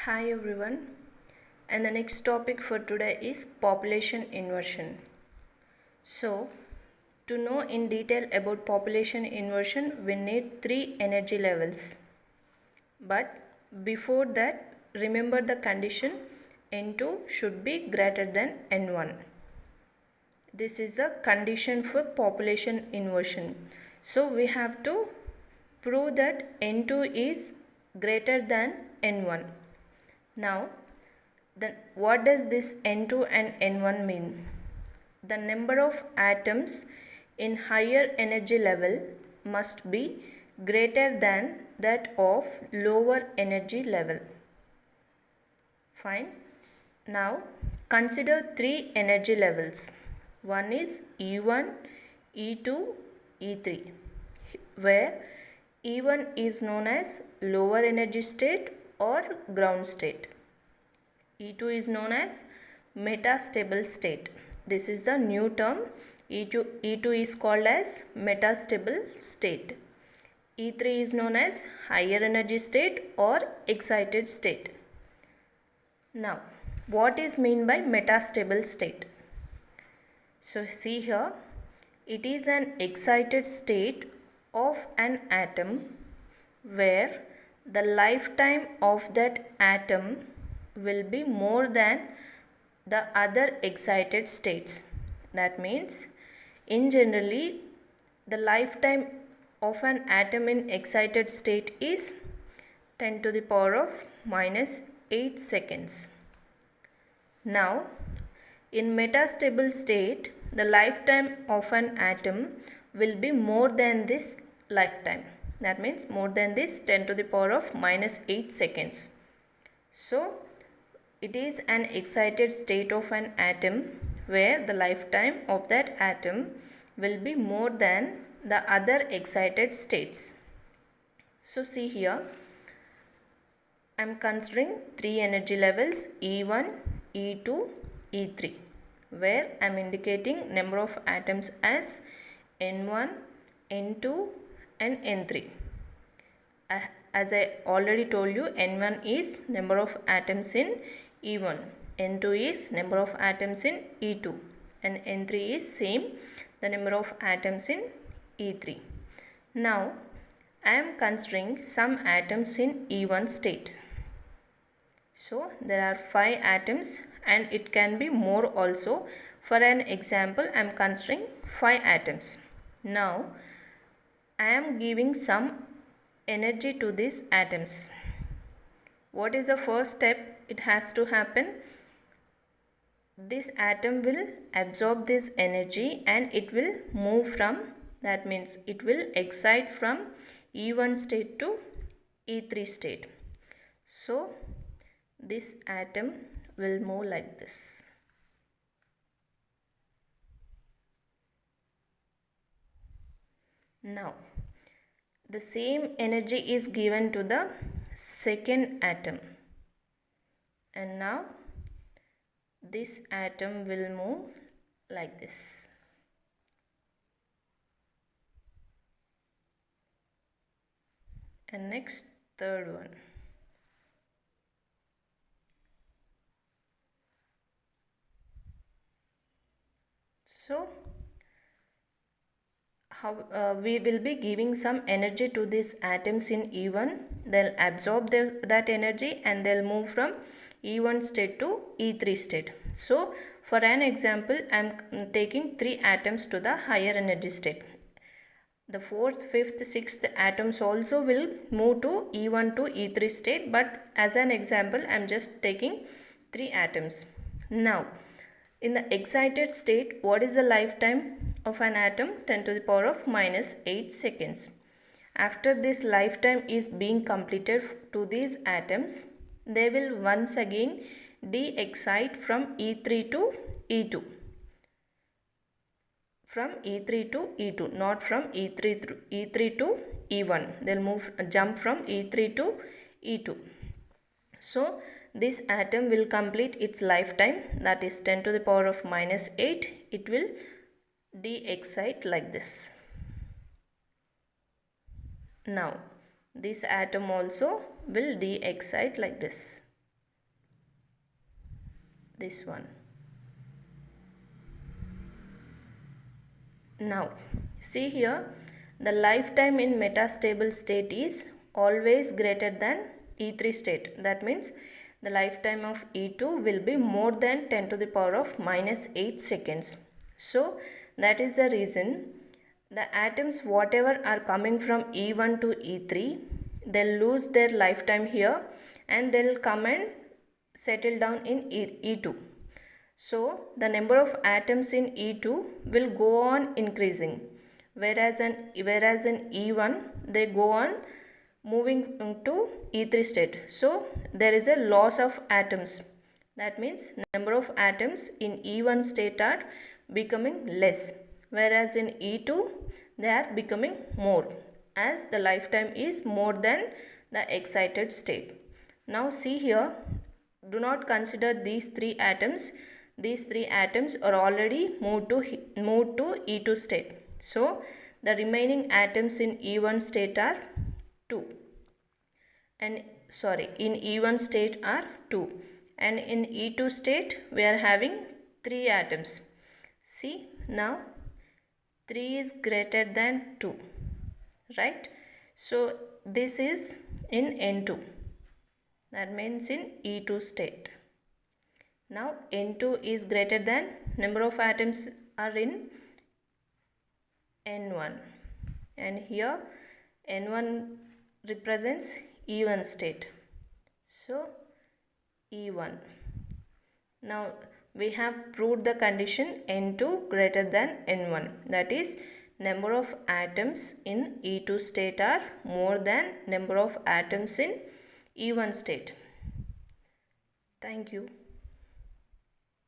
Hi everyone, and the next topic for today is population inversion. So, to know in detail about population inversion, we need three energy levels. But before that, remember the condition N2 should be greater than N1. This is the condition for population inversion. So, we have to prove that N2 is greater than N1. Now, then what does this N2 and N1 mean? The number of atoms in higher energy level must be greater than that of lower energy level. Fine. Now, consider three energy levels. One is E1, E2, E3, where E1 is known as lower energy state or ground state. E2 is known as metastable state. This is the new term. E2 is called as metastable state. E3 is known as higher energy state or excited state. Now, what is meant by metastable state? So, see here, it is an excited state of an atom where the lifetime of that atom will be more than the other excited states. That means, in generally, the lifetime of an atom in excited state is 10 to the power of minus 8 seconds. Now, in metastable state, the lifetime of an atom will be more than this lifetime. That means more than this 10 to the power of minus 8 seconds. So, it is an excited state of an atom where the lifetime of that atom will be more than the other excited states. So, see here, I am considering three energy levels E1, E2, E3, where I am indicating number of atoms as N1, N2 and N3. As I already told you, N1 is number of atoms in E1, N2 is number of atoms in E2 and N3 is same the number of atoms in E3. Now, I am considering some atoms in E1 state. So, there are 5 atoms and it can be more also. For an example, I am considering 5 atoms. Now, I am giving some energy to these atoms. What is the first step? It has to happen. This atom will absorb this energy and it will move from, that means it will excite from E1 state to E3 state. So, this atom will move like this. Now, the same energy is given to the second atom. And now, this atom will move like this. And next, third one. So, we will be giving some energy to these atoms in E1. They'll absorb that energy and they'll move from E1 state to E3 state. So, for an example, I am taking 3 atoms to the higher energy state. The 4th, 5th, 6th atoms also will move to E1 to E3 state, but as an example, I am just taking 3 atoms. Now, in the excited state, what is the lifetime of an atom? 10 to the power of minus 8 seconds. After this lifetime is being completed to these atoms, they will once again de-excite from E3 to E2. From E3 to E2, not from E3 to E1. They'll jump from E3 to E2. So, this atom will complete its lifetime, that is 10 to the power of minus 8. It will de-excite like this. Now, this atom also will de-excite like this. this one. Now see here, the lifetime in metastable state is always greater than E3 state. That means the lifetime of E2 will be more than 10 to the power of minus 8 seconds. So that is the reason the atoms whatever are coming from E1 to E3, they'll lose their lifetime here and they'll come and settle down in E2. So the number of atoms in E2 will go on increasing, whereas in E1 they go on moving to E3 state. So there is a loss of atoms. That means number of atoms in E1 state are becoming less, whereas in E2 they are becoming more, as the lifetime is more than the excited state. Now see here, do not consider these three atoms. These three atoms are already moved to E2 state. So the remaining atoms in E1 state are 2. And in E1 state are 2. And in E2 state we are having 3 atoms. See, now 3 is greater than 2. Right? So this is in N2. That means in E2 state. Now N2 is greater than, number of atoms are in N1, and here N1 represents E1 state. So E1. Now we have proved the condition N2 greater than N1, that is number of atoms in E2 state are more than number of atoms in E1 state. Thank you.